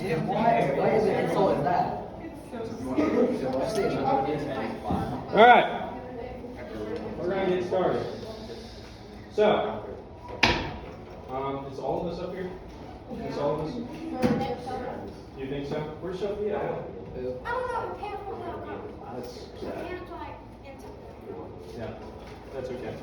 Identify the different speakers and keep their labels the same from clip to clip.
Speaker 1: Yeah, why is it insult that?
Speaker 2: All right, we're going to get started. So, is all of us up here? Is all of us? You think so? Where's Sophia?
Speaker 3: I don't know, the pants will not come.
Speaker 2: That's
Speaker 3: The
Speaker 2: sad.
Speaker 3: pants like, it's
Speaker 2: Yeah, that's okay.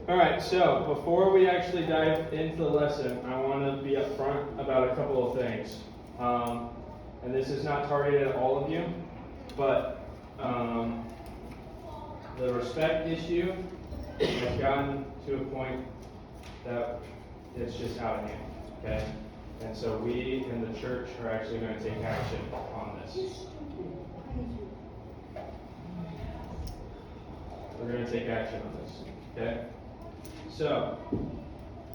Speaker 2: All right, so before we actually dive into the lesson, I want to be upfront about a couple of things. And this is not targeted at all of you, but the respect issue has gotten to a point that it's just out of hand, okay? And so we in the church are actually going to take action on this. We're going to take action on this, okay? So,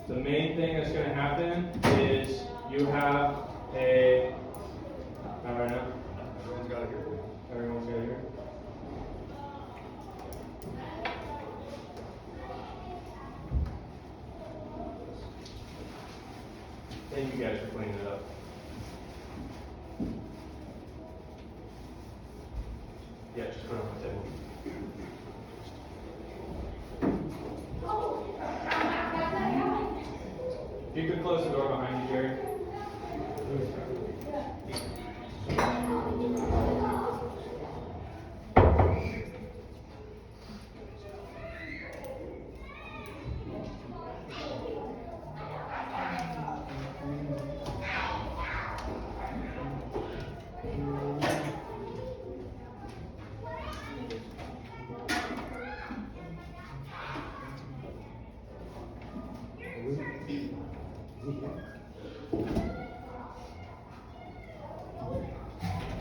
Speaker 2: the main thing that's going to happen is you have a, all right now?
Speaker 4: Everyone's got to hear.
Speaker 2: Everyone's got to hear? Thank you guys for cleaning it up. Yeah, just put it on the table. If you could close the door behind you, Jerry.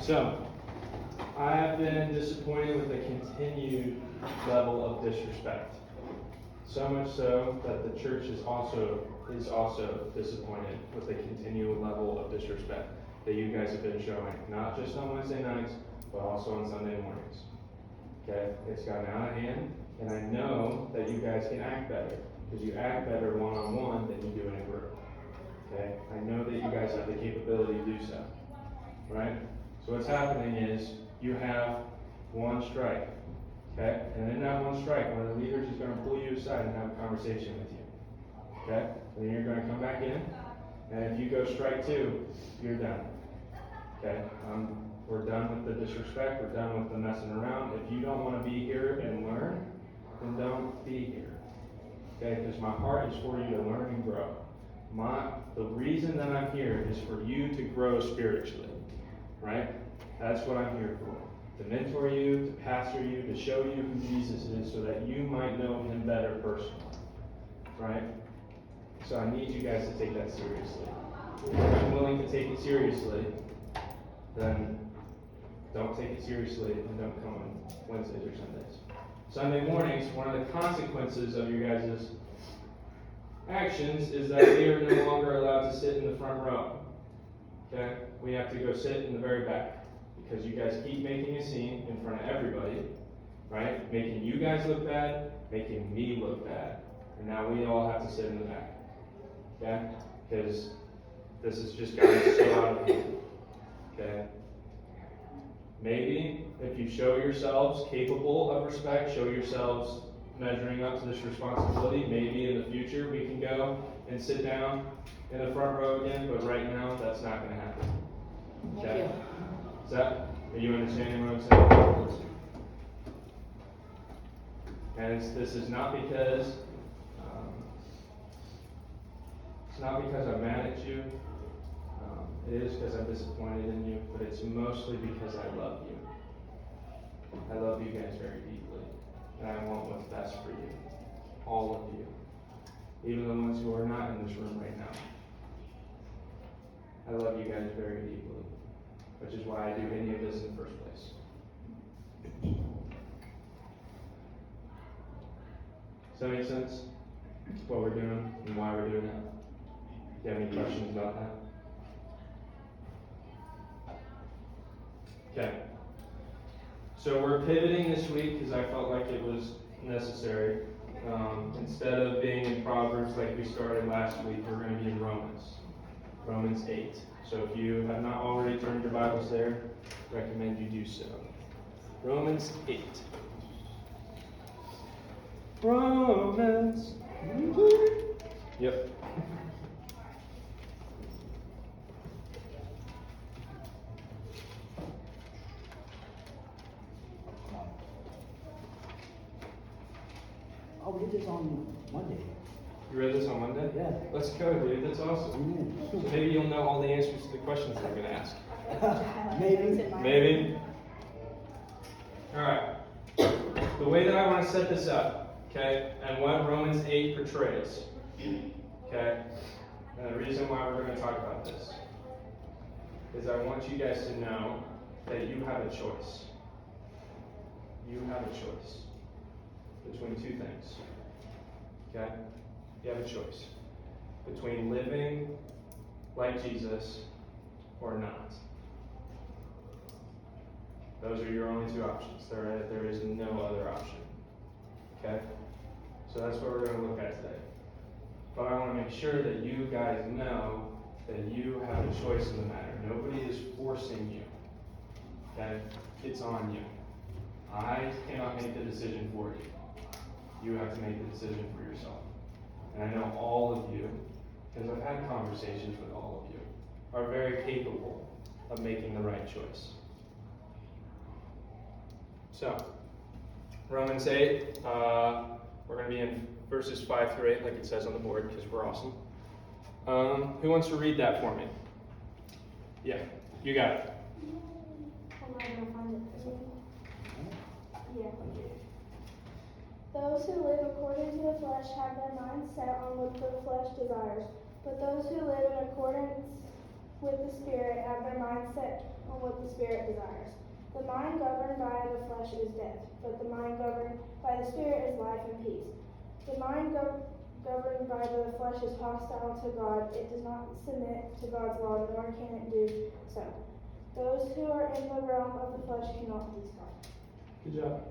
Speaker 2: So, I have been disappointed with the continued level of disrespect. So much so that the church is also disappointed with the continual level of disrespect that you guys have been showing, not just on Wednesday nights, but also on Sunday mornings. Okay? It's gotten out of hand, and I know that you guys can act better, because you act better one-on-one than you do in a group. Okay? I know that you guys have the capability to do so. Right? So what's happening is you have one strike, okay? And in that one strike, one of the leaders is going to pull you aside and have a conversation with you, okay? And then you're going to come back in, and if you go strike two, you're done, okay? We're done with the disrespect. We're done with the messing around. If you don't want to be here and learn, then don't be here, okay? Because my heart is for you to learn and grow. The reason that I'm here is for you to grow spiritually. Right? That's what I'm here for. To mentor you, to pastor you, to show you who Jesus is so that you might know him better personally. Right? So I need you guys to take that seriously. If you're unwilling to take it seriously, then don't take it seriously and don't come on Wednesdays or Sundays. Sunday mornings, one of the consequences of your guys' actions is that we are no longer allowed to sit in the front row. Okay? We have to go sit in the very back because you guys keep making a scene in front of everybody, right? Making you guys look bad, making me look bad. And now we all have to sit in the back. Okay? Because this has just gotten so out of hand. Okay? Maybe if you show yourselves capable of respect, show yourselves measuring up to this responsibility, maybe in the future we can go and sit down in the front row again, but right now that's not going to happen. Okay? Are you understanding what I'm saying? And this is not because I'm mad at you. It is because I'm disappointed in you, but it's mostly because I love you. I love you guys very deeply, and I want what's best for you, all of you, even the ones who are not in this room right now. I love you guys very deeply, which is why I do any of this in the first place. Does that make sense? What we're doing and why we're doing it? Do you have any questions about that? Okay. So we're pivoting this week because I felt like it was necessary. Instead of being in Proverbs like we started last week, we're going to be in Romans. Romans 8. So if you have not already turned your Bibles there, recommend you do so. Romans 8. Romans. Yep.
Speaker 1: Oh, we did this on Monday.
Speaker 2: You read this on Monday?
Speaker 1: Yeah.
Speaker 2: Let's go, dude. That's awesome. So maybe you'll know all the answers to the questions that I'm going to ask.
Speaker 1: Maybe.
Speaker 2: Maybe. All right. The way that I want to set this up, okay, and what Romans 8 portrays, okay, and the reason why we're going to talk about this is I want you guys to know that you have a choice. You have a choice between two things, okay? You have a choice between living like Jesus or not. Those are your only two options. There is no other option. Okay? So that's what we're going to look at today. But I want to make sure that you guys know that you have a choice in the matter. Nobody is forcing you. Okay? It's on you. I cannot make the decision for you. You have to make the decision for yourself. And I know all of you, because I've had conversations with all of you, are very capable of making the right choice. So, Romans 8, we're going to be in verses 5 through 8, like it says on the board, because we're awesome. Who wants to read that for me? Yeah, you got it.
Speaker 3: I'm not gonna find it. Yeah. Those who live according to the flesh have their mind set on what the flesh desires, but those who live in accordance with the Spirit have their mind set on what the Spirit desires. The mind governed by the flesh is death, but the mind governed by the Spirit is life and peace. The mind governed by the flesh is hostile to God. It does not submit to God's law, nor can it do so. Those who are in the realm of the flesh cannot please God.
Speaker 2: Good job.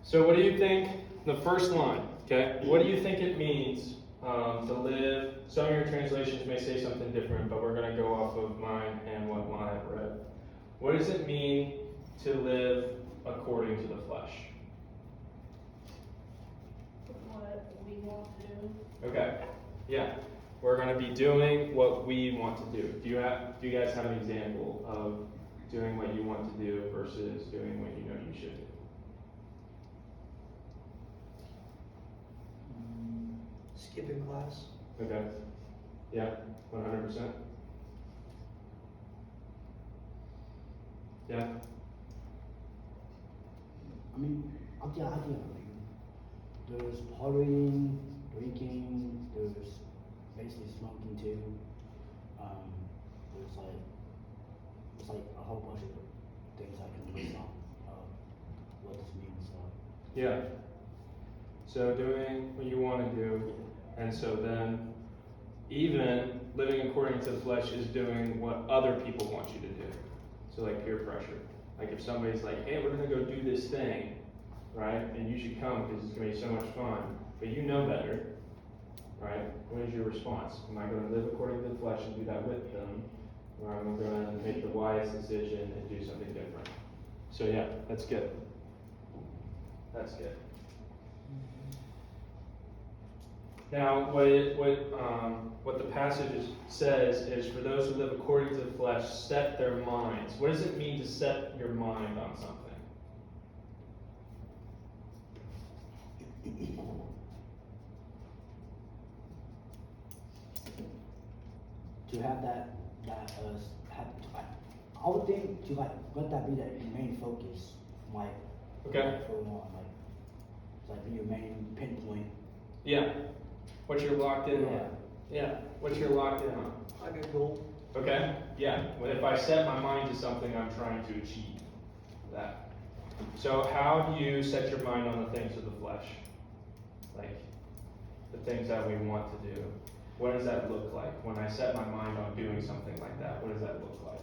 Speaker 2: So what do you think, the first line, okay, what do you think it means to live? Some of your translations may say something different, but we're going to go off of mine and what I've read. What does it mean to live according to the flesh?
Speaker 4: What we want to do.
Speaker 2: Okay, yeah. We're going to be doing what we want to do. Do you guys have an example of doing what you want to do versus doing what you know you should do?
Speaker 1: Skipping class.
Speaker 2: Okay. Yeah, 100%. Yeah.
Speaker 1: I mean, there's partying, drinking, there's basically smoking too. There's like a whole bunch of things I can list on what this means.
Speaker 2: Yeah. So doing what you want to do, and so then even living according to the flesh is doing what other people want you to do. So like peer pressure. Like if somebody's like, hey, we're going to go do this thing, right? And you should come because it's going to be so much fun. But you know better, right? What is your response? Am I going to live according to the flesh and do that with them? Or am I going to make the wise decision and do something different? So yeah, that's good. That's good. Now, what the passage says is, for those who live according to the flesh, set their minds. What does it mean to set your mind on something?
Speaker 1: To have I would think to like let that be the main focus, like
Speaker 2: Okay.
Speaker 1: for long, like be your main pinpoint.
Speaker 2: Yeah. What you're locked in
Speaker 1: Yeah.
Speaker 2: on. Yeah. What you're locked in on.
Speaker 1: Like a goal.
Speaker 2: Okay? Yeah. Well, if I set my mind to something, I'm trying to achieve that. So how do you set your mind on the things of the flesh? Like the things that we want to do. What does that look like? When I set my mind on doing something like that, what does that look like?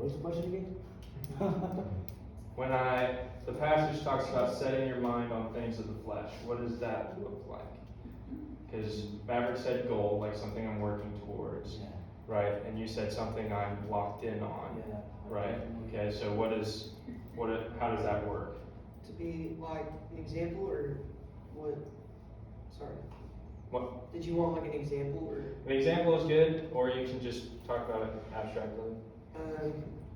Speaker 1: What was the question again?
Speaker 2: The passage talks about setting your mind on things of the flesh, what does that look like? Because Maverick said goal, like something I'm working towards,
Speaker 1: Yeah.
Speaker 2: right? And you said something I'm locked in on,
Speaker 1: Yeah.
Speaker 2: right? Okay, so how does that work?
Speaker 5: To be like an example or what? Sorry.
Speaker 2: What?
Speaker 5: Did you want like an example or?
Speaker 2: An example is good, or you can just talk about it abstractly.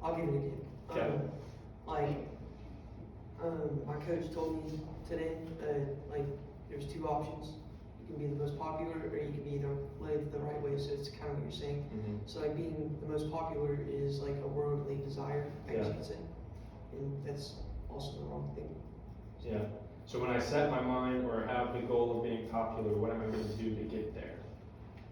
Speaker 5: I'll give it again.
Speaker 2: Okay.
Speaker 5: My coach told me today that like there's two options. You can be the most popular, or you can be live the right way. So it's kind of what you're saying.
Speaker 2: Mm-hmm.
Speaker 5: So like being the most popular is like a worldly desire, I guess you could say, and that's also the wrong thing.
Speaker 2: Yeah. So when I set my mind or have the goal of being popular, what am I going to do to get there?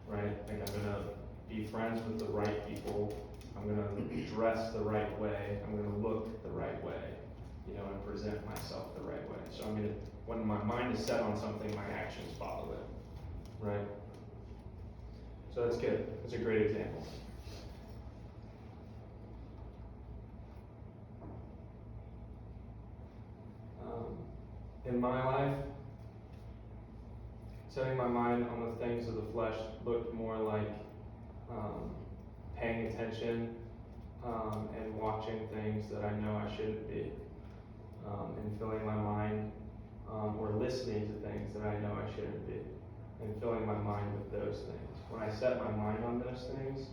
Speaker 2: Right? Like I'm going to be friends with the right people. I'm going to dress the right way. I'm going to look the right way, and present myself the right way. So when my mind is set on something, my actions follow it. Right? So that's good. That's a great example. In my life, setting my mind on the things of the flesh looked more like paying attention and watching things that I know I shouldn't be, and filling my mind, or listening to things that I know I shouldn't be, and filling my mind with those things. When I set my mind on those things,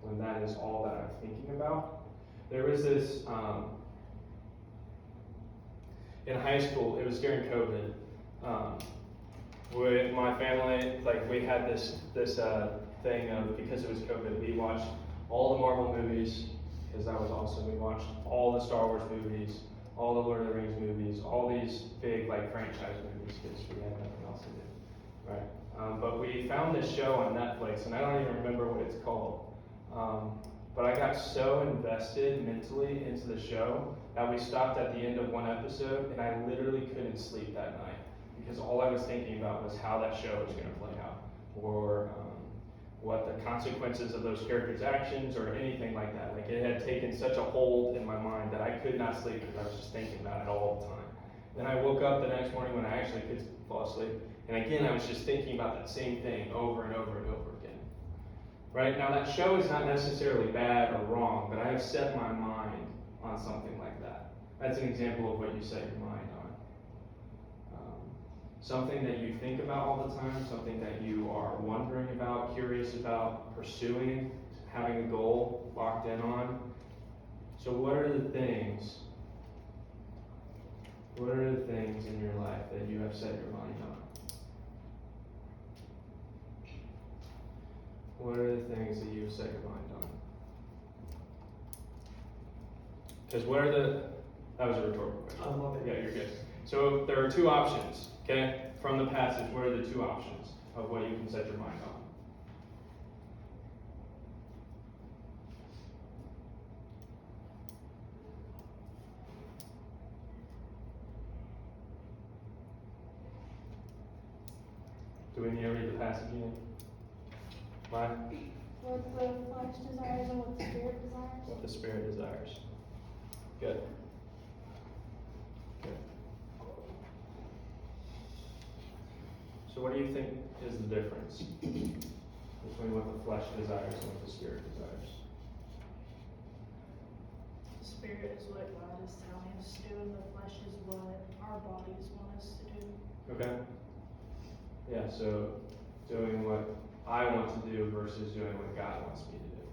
Speaker 2: when that is all that I'm thinking about, there was this, in high school, it was during COVID, with my family, like we had this thing of, because it was COVID, we watched all the Marvel movies, because that was awesome. We watched all the Star Wars movies, all the Lord of the Rings movies, all these big like franchise movies, because we had nothing else to do, right? But we found this show on Netflix, and I don't even remember what it's called. But I got so invested mentally into the show that we stopped at the end of one episode, and I literally couldn't sleep that night because all I was thinking about was how that show was going to play out, or what the consequences of those characters' actions, or anything like that. Like it had taken such a hold in my mind that I could not sleep because I was just thinking about it all the time. Then I woke up the next morning when I actually could fall asleep, and again I was just thinking about that same thing over and over and over again. Right? Now that show is not necessarily bad or wrong, but I have set my mind on something like that. That's an example of what you set your mind on. Something that you think about all the time, something that you are wondering about, curious about, pursuing, having a goal locked in on. So what are the things in your life that you have set your mind on? What are the things that you've set your mind on? Because that was a rhetorical question.
Speaker 5: I love it.
Speaker 2: Yeah, you're good. So there are two options, okay? From the passage, what are the two options of what you can set your mind on? Do we need to read the passage again? Why?
Speaker 3: What the flesh desires and what the spirit desires.
Speaker 2: What the Spirit desires. Good. Good. So what do you think is the difference between what the flesh desires and what the Spirit desires?
Speaker 4: The spirit is what God is telling us to do, and the flesh is what our bodies want us to do.
Speaker 2: Okay. Yeah, so doing what I want to do versus doing what God wants me to do.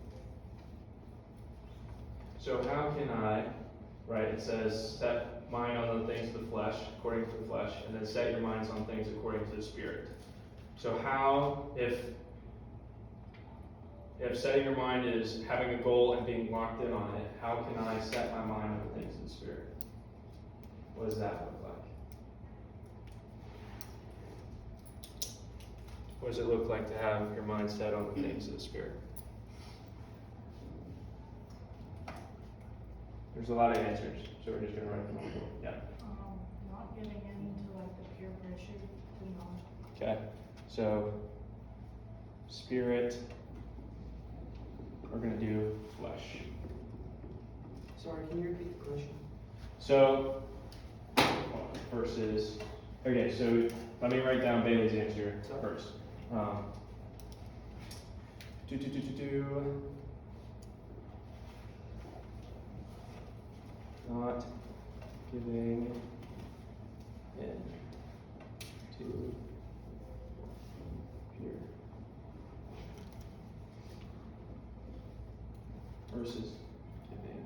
Speaker 2: So how can I, right, it says set mind on the things of the flesh, according to the flesh, and then set your minds on things according to the Spirit. So how, if setting your mind is having a goal and being locked in on it, how can I set my mind on the things of the Spirit? What does that look like? What does it look like to have your mind set on the things of the Spirit? There's a lot of answers, so we're just going to write them all. Yeah.
Speaker 4: Not giving in to like the peer pressure to not.
Speaker 2: Okay. So, Spirit, we're going to do flesh.
Speaker 5: Sorry, can you repeat the question?
Speaker 2: So, versus, okay, so let me write down Bailey's answer first. Not giving in to peer versus giving.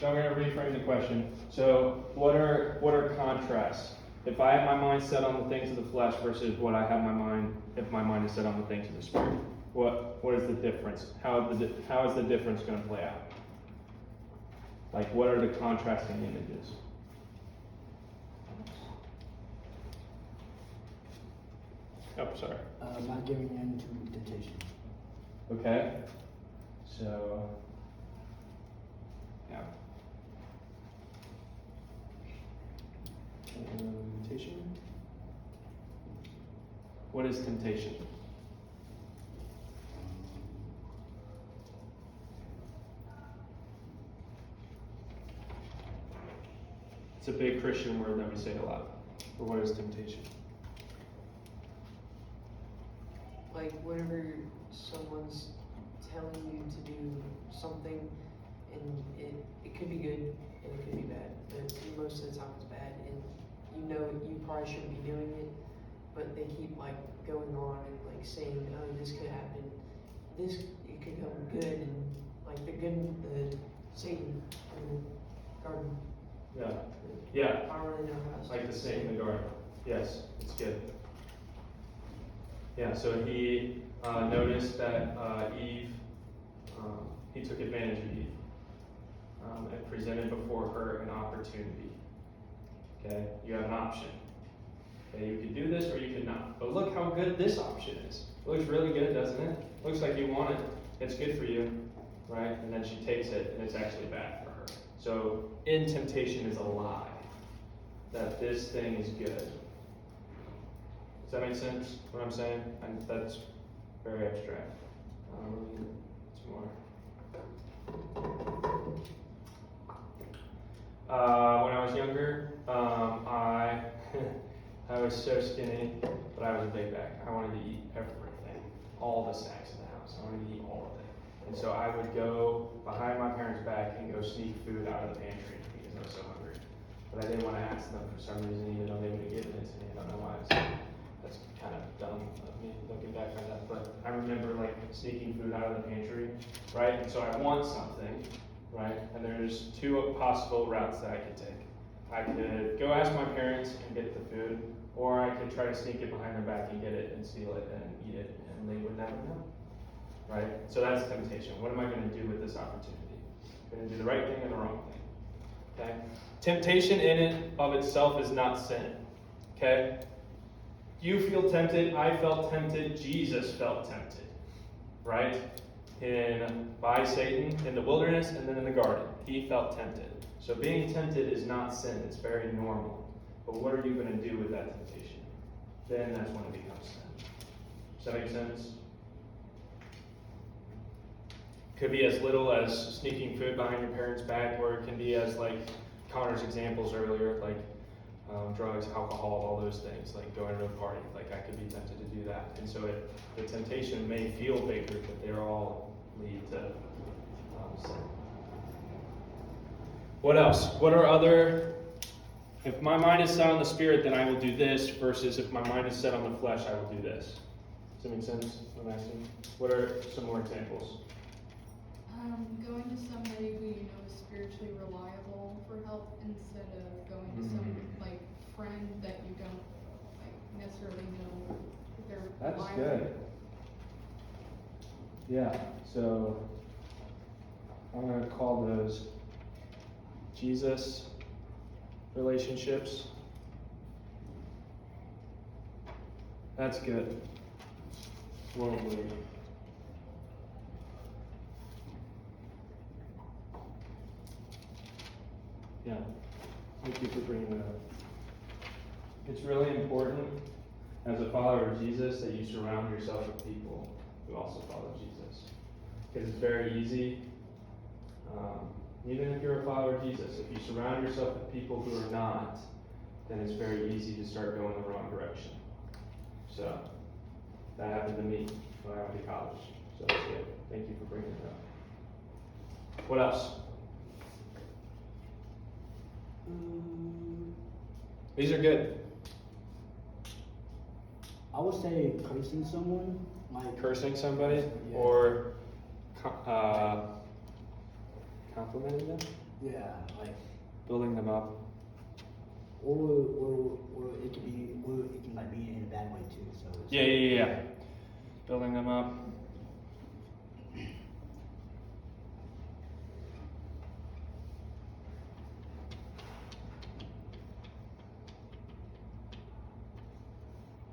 Speaker 2: So I'm going to reframe the question. So what are contrasts? If I have my mind set on the things of the flesh versus what I have my mind, if my mind is set on the things of the spirit, what is the difference? How is the difference going to play out? Like, what are the contrasting images? Oh, sorry.
Speaker 1: Not giving in to temptation.
Speaker 2: Okay. So, yeah. Temptation. What is temptation? It's a big Christian word that we say a lot. But what is temptation?
Speaker 5: Like whenever someone's telling you to do something, and it could be good and it could be bad, but most of the time it's bad, and you know you probably shouldn't be doing it, but they keep like going on and like saying, oh, this could happen, it could come good, and like the Satan in the garden.
Speaker 2: Yeah. Yeah.
Speaker 5: I don't really know how else
Speaker 2: Like
Speaker 5: to
Speaker 2: the
Speaker 5: say
Speaker 2: snake in
Speaker 5: it.
Speaker 2: the garden. Yes, it's good. Yeah, so he noticed that Eve, he took advantage of Eve and presented before her an opportunity. Okay, you have an option. Okay, you could do this or you could not. But look how good this option is. It looks really good, doesn't it? Looks like you want it. It's good for you, right? And then she takes it and it's actually bad for her. So in temptation is a lie that this thing is good. Does that make sense, what I'm saying? And that's very abstract. It's more. When I was younger, I I was so skinny, but I was a big bag. I wanted to eat everything, all the snacks in the house. I wanted to eat all of it. And so I would go behind my parents' back and go sneak food out of the pantry because I was so hungry. But I didn't want to ask them for some reason, even though they would have given it to me. I don't know why. That's kind of dumb of me looking back on that. But I remember like sneaking food out of the pantry, right? And so I want something, right? And there's two possible routes that I could take. I could go ask my parents and get the food, or I could try to sneak it behind their back and get it and steal it and eat it, and they would never know, right? So that's temptation. What am I going to do with this opportunity? I'm going to do the right thing or the wrong thing, okay? Temptation in and of itself is not sin, okay? You feel tempted, I felt tempted, Jesus felt tempted, right? By Satan in the wilderness and then in the garden. He felt tempted. So being tempted is not sin, it's very normal. But what are you going to do with that temptation? Then that's when it becomes sin. Does that make sense? Could be as little as sneaking food behind your parents' back, or it can be as like Connor's examples earlier, like drugs, alcohol, all those things, like going to a party. Like I could be tempted to do that. And so the temptation may feel bigger, but they're all lead to sin. What else? What are other, if my mind is set on the spirit, then I will do this, versus if my mind is set on the flesh, I will do this. Does that make sense? What I'm asking? What are some more examples?
Speaker 6: Going to somebody who you know is spiritually reliable for help instead of going to some like friend that you don't like necessarily know if they're
Speaker 2: That's
Speaker 6: reliable.
Speaker 2: good. Yeah, so I'm going to call those Jesus relationships. That's good. Worldly. Yeah, thank you for bringing that up. It's really important as a follower of Jesus that you surround yourself with people who also follow Jesus. because it's very easy. Even if you're a follower of Jesus, if you surround yourself with people who are not, then it's very easy to start going the wrong direction. So, that happened to me when I went to college. So that's good. Thank you for bringing it up. What else? These are good.
Speaker 1: I would say cursing someone, like
Speaker 2: Cursing somebody
Speaker 1: Yeah.
Speaker 2: or complimenting them,
Speaker 1: yeah, like
Speaker 2: building them up.
Speaker 1: or it can like be in a bad way too. So it's
Speaker 2: Yeah. Building them up.